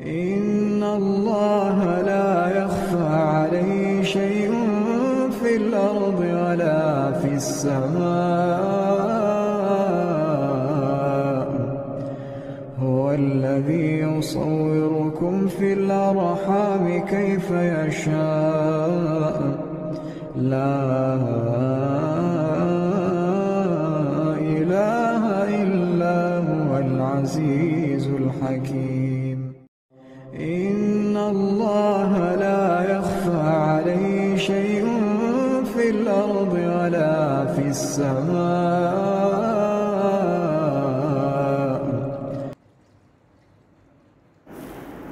إن الله لا يخفى عليه شيء في الأرض ولا في السماء. هو الذي يصوركم في الأرحام كيف يشاء. لا إله إلا هو العزيز الحكيم. إن الله لا يخفى عليه شيء في الأرض ولا في السماء.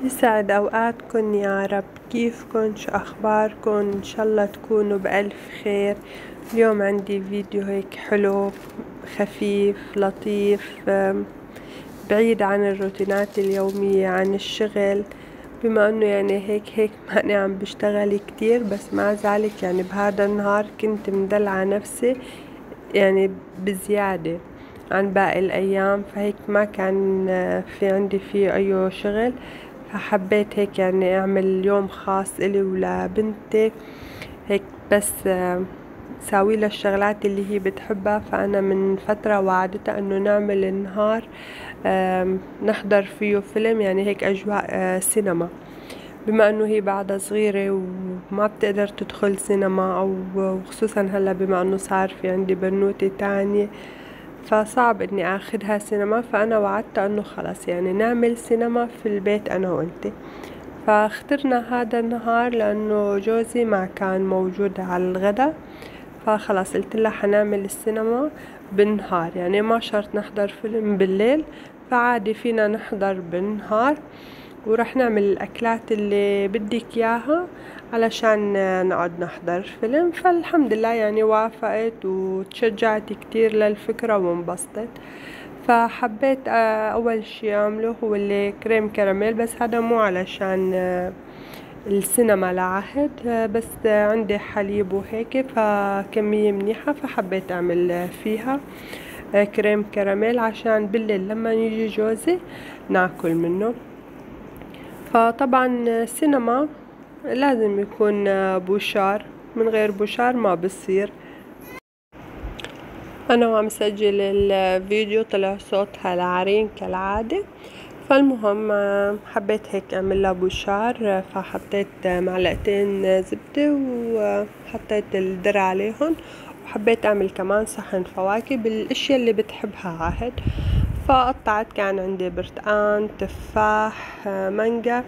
يسعد أوقاتكن يا رب. كيفكن؟ شو أخباركن؟ إن شاء الله تكونوا بألف خير. اليوم عندي فيديو هيك حلو خفيف لطيف، بعيد عن الروتينات اليومية، عن الشغل، بما انه يعني هيك ماني عم بشتغل كتير، بس مع ذلك يعني بهذا النهار كنت مدلعة نفسي يعني بزيادة عن باقي الأيام، فهيك ما كان في عندي فيه أي شغل، فحبيت هيك يعني أعمل يوم خاص إلي ولبنتي، هيك بس ساوي لها الشغلات اللي هي بتحبها. فأنا من فترة وعدتها إنه نعمل النهار نحضر فيه فيلم، يعني هيك أجواء سينما، بما انه هي بعدها صغيرة وما بتقدر تدخل سينما، او خصوصا هلا بما انه صار في عندي بنوتة تانية، فصعب اني اخدها سينما. فانا وعدتها انه خلص يعني نعمل سينما في البيت انا وانتي. فاخترنا هذا النهار لانه جوزي ما كان موجود على الغدا، فخلص قلت لها حنعمل السينما بالنهار، يعني ما شرط نحضر فيلم بالليل، فعادي فينا نحضر بالنهار، ورح نعمل الأكلات اللي بدك إياها علشان نقعد نحضر فيلم. فالحمد لله يعني وافقت وتشجعت كتير للفكرة وانبسطت. فحبيت أول شي أعمله هو اللي كريم كراميل، بس هذا مو علشان السينما لعهد، بس عندي حليب وهيك فكمية منيحة، فحبيت أعمل فيها كريم كراميل عشان بالليل لما يجي جوزي ناكل منه. فطبعا السينما لازم يكون بوشار، من غير بوشار ما بصير. انا وعم سجل الفيديو طلع صوتها العرين كالعادة. فالمهم حبيت هيك اعمل لها بوشار، فحطيت معلقتين زبدة وحطيت الدرع عليهم، وحبيت اعمل كمان صحن فواكه بالاشياء اللي بتحبها عهد. فقطعت، كان عندي برتقان، تفاح، مانجا،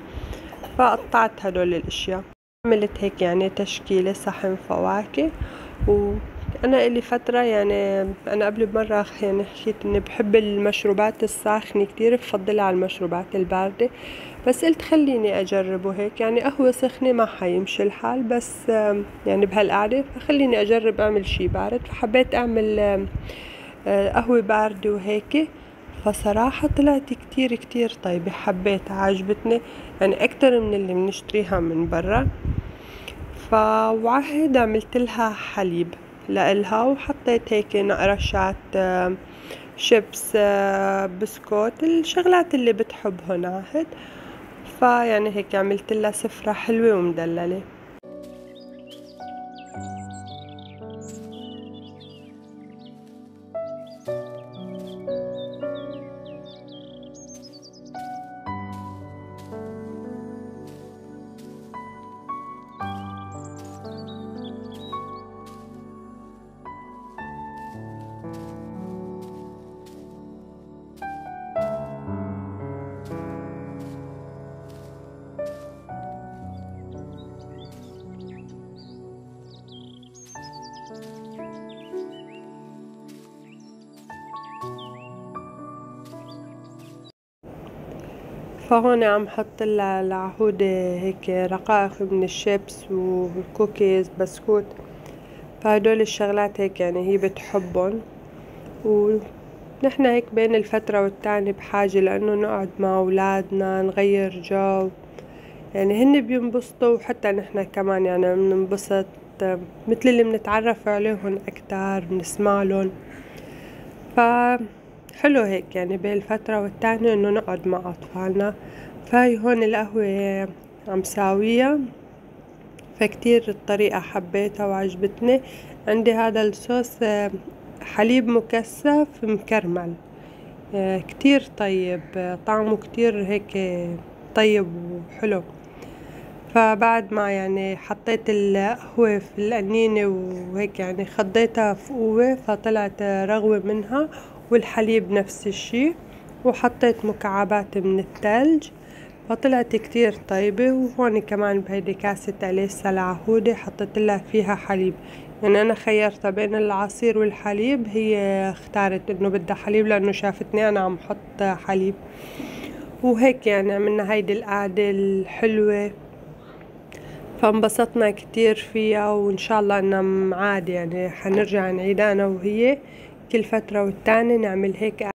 فقطعت هدول الاشياء، عملت هيك يعني تشكيلة صحن فواكه. وانا الي فترة يعني انا قبل بمرة يعني حكيت اني بحب المشروبات الساخنة كتير، بفضلها على المشروبات الباردة، بس قلت خليني اجربه هيك، يعني قهوة سخنة ما حيمشي الحال، بس يعني بهالقعدة فخليني اجرب اعمل شي بارد. فحبيت اعمل قهوة باردة وهيك، فصراحة طلعت كتير طيبة، حبيتها عجبتني يعني أكتر من اللي بنشتريها من برا. فوعهد عملت لها حليب لإلها، وحطيت هيك نقرشات شيبس، بسكوت، الشغلات اللي بتحبهن عهد. فيعني هيك عملت لها سفرة حلوة ومدللة. فهون عم حط لها العهودة هيك رقائق من الشيبس والكوكيز بسكوت، فهدول الشغلات هيك يعني هي بتحبن، ونحن هيك بين الفترة والتانية بحاجة لأنه نقعد مع أولادنا نغير جو، يعني هن بينبسطوا وحتى نحن كمان يعني بننبسط، مثل اللي بنتعرف عليهم أكتر، بنسمعلن. حلو هيك يعني بين الفترة والتانية إنه نقعد مع أطفالنا. فهي هون القهوة عم ساويها، فكتير الطريقة حبيتها وعجبتني. عندي هذا الصوص حليب مكثف مكرمل، كتير طيب، طعمه كتير هيك طيب وحلو. فبعد ما يعني حطيت القهوة في القنينة وهيك يعني خضيتها في قوة فطلعت رغوة منها، والحليب نفس الشي، وحطيت مكعبات من الثلج فطلعت كتير طيبة. وهون كمان بهيدي كاسة أليسا العهودة حطيت لها فيها حليب، يعني أنا خيرتها بين العصير والحليب، هي اختارت إنه بدها حليب لأنه شافتني أنا عم حط حليب. وهيك يعني عملنا هيدي القعدة الحلوة، فانبسطنا كتير فيها، وإن شاء الله إنها عادي يعني حنرجع نعيدها أنا وهي كل فترة والتانية نعمل هيك.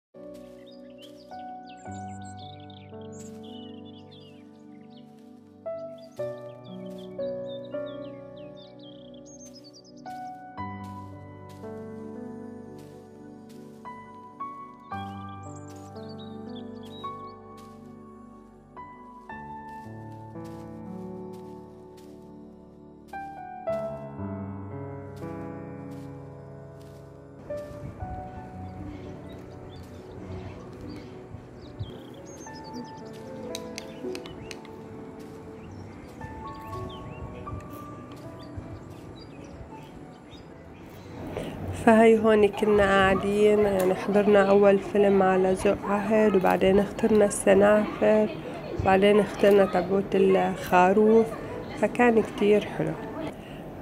فهي هون كنا قاعدين يعني حضرنا أول فيلم على ذوق عهد، وبعدين اخترنا السنافر، وبعدين اخترنا تبوت الخروف، فكان كتير حلو.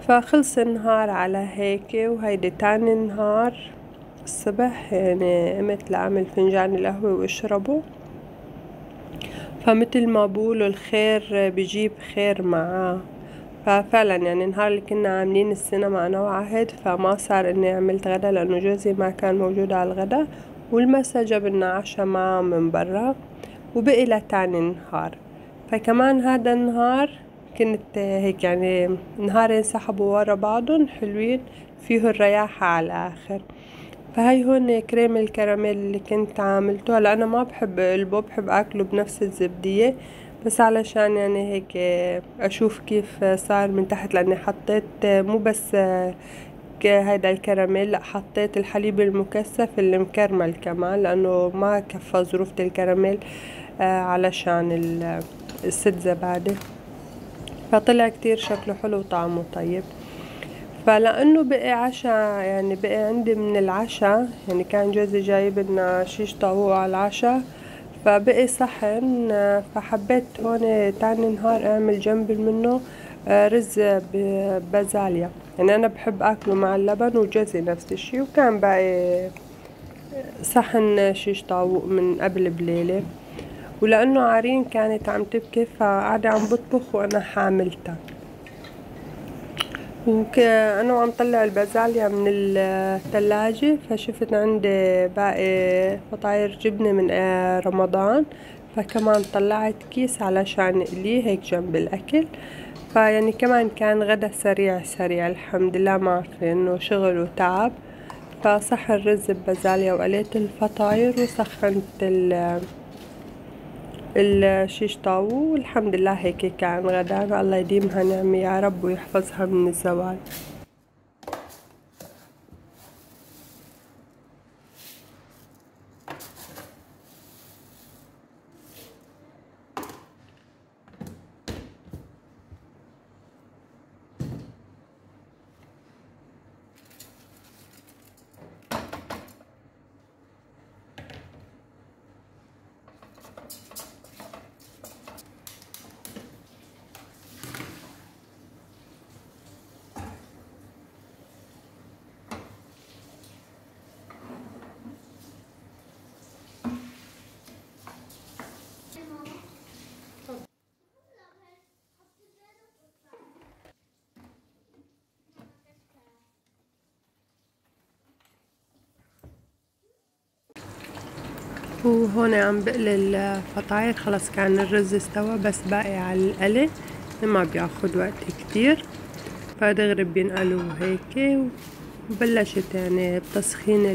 فخلص النهار على هيك، وهيدي تاني نهار الصبح يعني قمت لأعمل فنجان القهوة واشربه. فمثل ما بقولوا الخير بيجيب خير معاه، ففعلا يعني النهار اللي كنا عاملين السينما أنا وعهد فما صار إني عملت غدا لأنه جوزي ما كان موجود على الغدا، والمسا جبنا عشا معه من برا وبقي لتاني نهار. فكمان هذا النهار كنت هيك يعني نهارين سحبوا ورا بعضهم حلوين فيه الرياحة على الآخر. فهي هون كريم الكراميل اللي كنت عاملته. هلا أنا ما بحب قلبه، بحب أكله بنفس الزبدية، بس علشان يعني هيك أشوف كيف صار من تحت، لأني حطيت مو بس هيدا الكراميل، لا حطيت الحليب المكثف اللي مكرمل كمان، لأنه ما كفى ظروف الكراميل علشان الست زبادي. فطلع كتير شكله حلو وطعمه طيب. فلأنه بقي عشا يعني بقي عندي من العشا، يعني كان جوزي جايب لنا شيش طاووق على العشا، فبقي صحن. فحبيت هون تاني نهار اعمل جنب منه رز ببازاليا، يعني انا بحب اكله مع اللبن، وجوزي نفس الشي، وكان باقي صحن شيش طاووق من قبل بليلة. ولأنه عرين كانت عم تبكي فقاعدة عم بطبخ وأنا حاملتها، أنا وعم طلع البازاليا من الثلاجة فشفت عندي باقي فطاير جبنة من رمضان، فكمان طلعت كيس علشان اقليه هيك جنب الأكل. فيعني كمان كان غدا سريع سريع الحمد لله، ما في انه شغل وتعب. فصحن الرز ببازاليا وقليت الفطاير وسخنت الشيش طاووق، والحمد لله هيك كان غدا. الله يديمها نعمة يا رب ويحفظها من الزوال. وهون عم بقلي الفطاير، خلص كان الرز استوى بس باقي على القلي، ما بياخد وقت كتير، فدغري بينقلوا هيك. وبلشت يعني بتسخين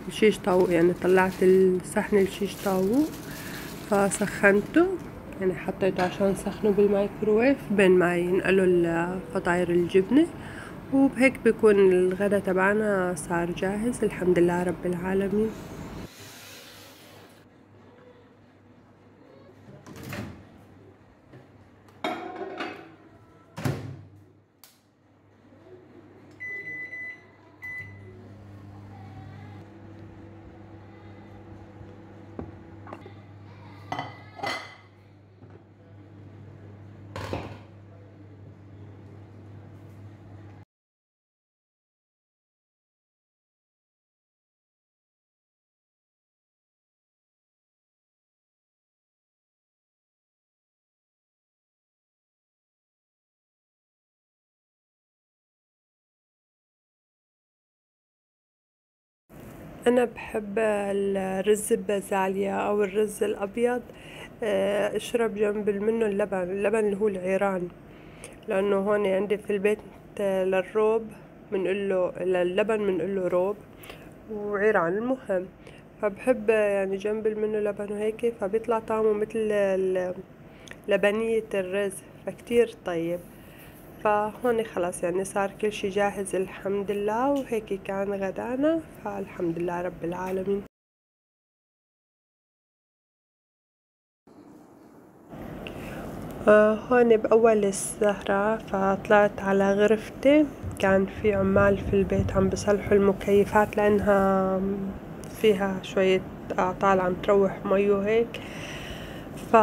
الشيش طاووق، يعني طلعت الصحن الشيش طاووق فسخنته، يعني حطيته عشان سخنه بالميكروويف بين ما ينقلوا الفطاير الجبنة، وبهيك بيكون الغدا تبعنا صار جاهز. الحمد لله رب العالمين. أنا بحب الرز ببازاليا أو الرز الأبيض، اشرب جنب منه اللبن اللي هو العيران، لأنه هون عندي في البيت للروب منقله للبن منقله روب وعيران المهم، فبحب يعني جنب منه لبن وهيك، فبيطلع طعمه مثل لبنية الرز، فكتير طيب. فهون خلاص يعني صار كل شي جاهز الحمد لله، وهيك كان غدانا، فالحمد لله رب العالمين. هون بأول السهرة فطلعت على غرفتي، كان في عمال في البيت عم بصلحوا المكيفات لأنها فيها شوية أعطال عم تروح مي وهيك، ف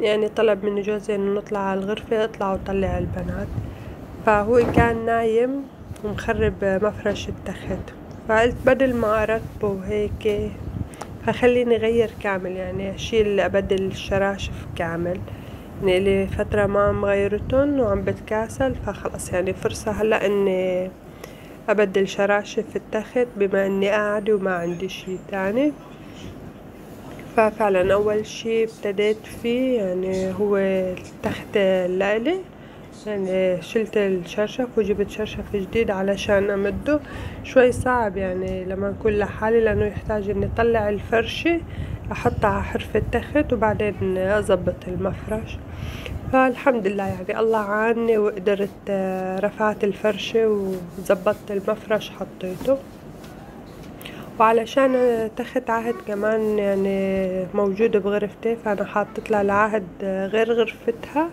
يعني طلب مني جوزي إنه نطلع على الغرفة، اطلع وطلع البنات. فهو كان نايم ومخرب مفرش التخت، فقلت بدل ما أرتبه وهيك فخليني غير كامل، يعني أشيل أبدل الشراشف كامل، يعني لي فترة ما مغيرتن وعم بتكاسل، فخلص يعني فرصة هلأ إني أبدل شراشف التخت بما إني قاعدة وما عندي شي تاني. ففعلا أول شي ابتديت فيه يعني هو التخت الليلي، يعني شلت الشرشف وجبت شرشف جديد علشان أمده. شوي صعب يعني لما نكون لحالي، لأنه يحتاج إني أطلع الفرشة أحطها على حرف التخت وبعدين أزبط المفرش. فالحمد لله يعني الله عاني وقدرت رفعت الفرشة وزبطت المفرش حطيته. وعلشان تخت عهد كمان يعني موجود بغرفتي، فأنا حاطت لها العهد غير غرفتها،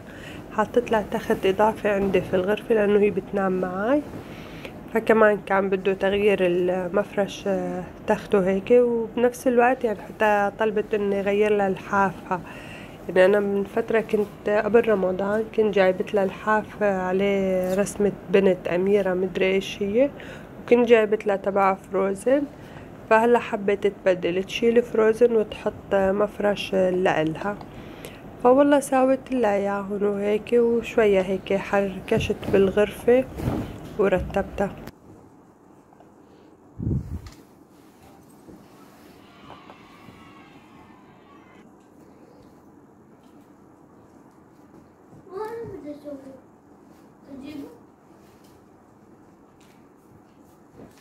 حاطت لها تخت إضافي عندي في الغرفة لأنه هي بتنام معاي، فكمان كان بده تغيير المفرش تخته هيك، وبنفس الوقت يعني حتى طلبت إني غير لها الحافة. يعني أنا من فترة كنت قبل رمضان كنت جايبت لها الحاف عليه رسمة بنت أميرة مدري إيش هي، وكنت جايبت لها تبع فروزن، فهلا حبيت تبدل تشيل فروزن وتحط مفرش لإلها، فوالله ساويت لها اياهن وهيك، وشوية هيك حركشت بالغرفة ورتبتها.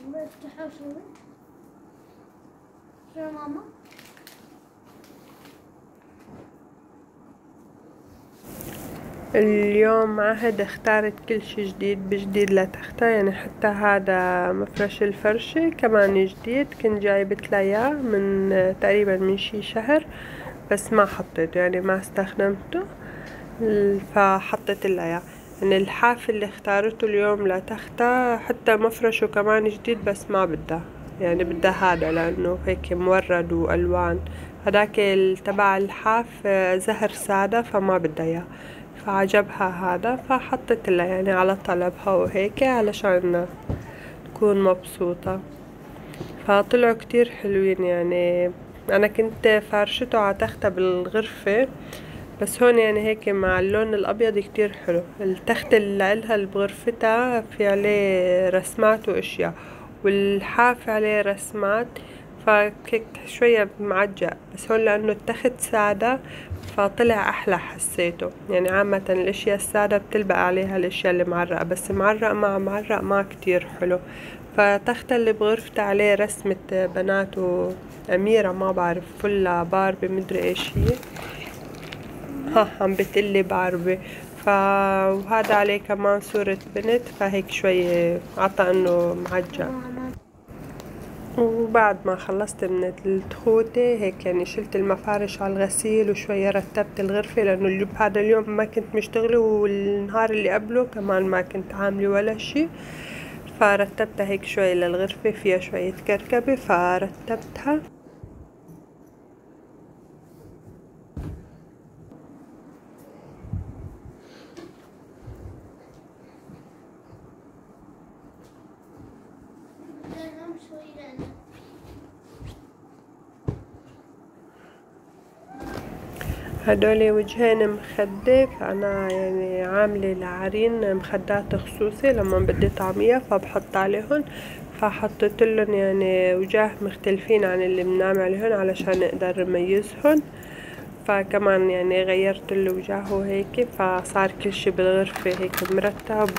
بفتحه شوي شو يا ماما؟ اليوم عهد اختارت كل شي جديد بجديد لتختها، يعني حتى هذا مفرش الفرشة كمان جديد، كنت جايبت لها اياه من تقريبا من شي شهر، بس ما حطيته يعني ما استخدمته، فحطيت لها اياه. يعني الحاف اللي اختارته اليوم لتختها حتى مفرشه كمان جديد، بس ما بدها، يعني بدها هذا لأنه هيك مورد وألوان، هداك تبع الحاف زهر سادة فما بدها اياه، فعجبها هذا فحطيت لها يعني على طلبها وهيك علشان تكون مبسوطة. فطلعوا كتير حلوين، يعني أنا كنت فارشته على تختة بالغرفة، بس هون يعني هيك مع اللون الأبيض كتير حلو. التخت اللي إلها اللي بغرفتها في عليه رسمات وأشياء، والحاف عليه رسمات، فهيك شوية معجق، بس هون لأنه التخت سادة فطلع أحلى حسيته. يعني عامة الأشياء السادة بتلبق عليها الأشياء اللي معرقة، بس معرق مع معرق ما كتير حلو، فتخت اللي بغرفتي عليه رسمة بنات وأميرة ما بعرف فلا باربي مدري ايش هي، عم بتقلي باربي. وهذا عليه كمان صورة بنت، فهيك شوي عطى انه معجب. وبعد ما خلصت من التخوتة هيك يعني شلت المفارش على الغسيل وشوية رتبت الغرفة، لأنه هذا اليوم ما كنت مشتغلة والنهار اللي قبله كمان ما كنت عاملة ولا شي، فرتبتها هيك شوي للغرفة فيها شوية كركبة فرتبتها. هدول وجهين مخدة، فأنا يعني عاملة لعرين مخدات خصوصي لما بدي طعمية فبحط عليهن، فحطيت لهم يعني وجاه مختلفين عن اللي بنعمل عليهن علشان نقدر نميزهن. فكمان يعني غيرت له وجهه هيك، فصار كل شي بالغرفة هيك مرتب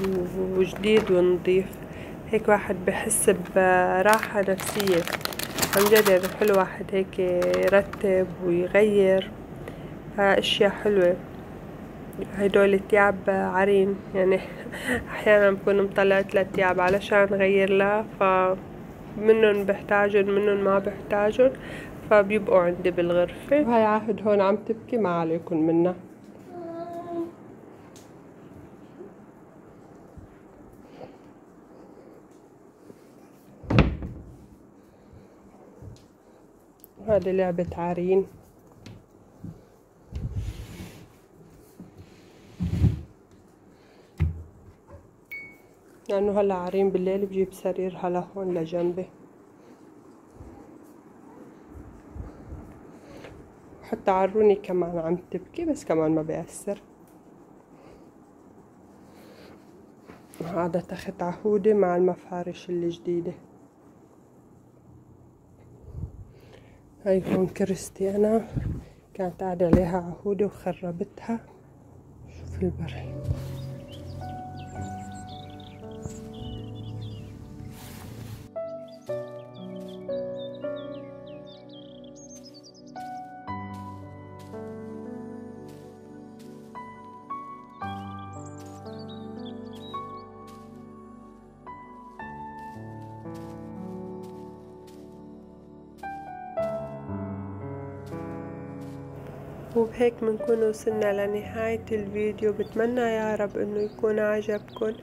وجديد ونظيف، هيك واحد بحس براحة نفسية عن جد. يعني حلو واحد هيك يرتب ويغير اشياء حلوة. هدول تياب عرين يعني احيانا بكون مطلعت 3 تياب علشان غير لها، فمنن بحتاجن منن ما بحتاجن، فبيبقوا عندي بالغرفة. وهاي عهد هون عم تبكي ما عليكن منها. هذه لعبة عرين. لأنه هلا عرين بالليل بجيب سريرها لهون لجنبي، حتى عروني كمان عم تبكي بس كمان ما بيأثر. هذا تخت عهودي مع المفارش الجديدة. هاي هون كرستي أنا كانت قاعدة عليها عهودي وخربتها. شوف البري. وبهيك بنكون وصلنا لنهاية الفيديو. بتمنى يا رب انه يكون عجبكم.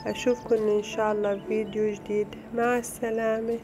اشوفكم ان شاء الله فيديو جديد. مع السلامة.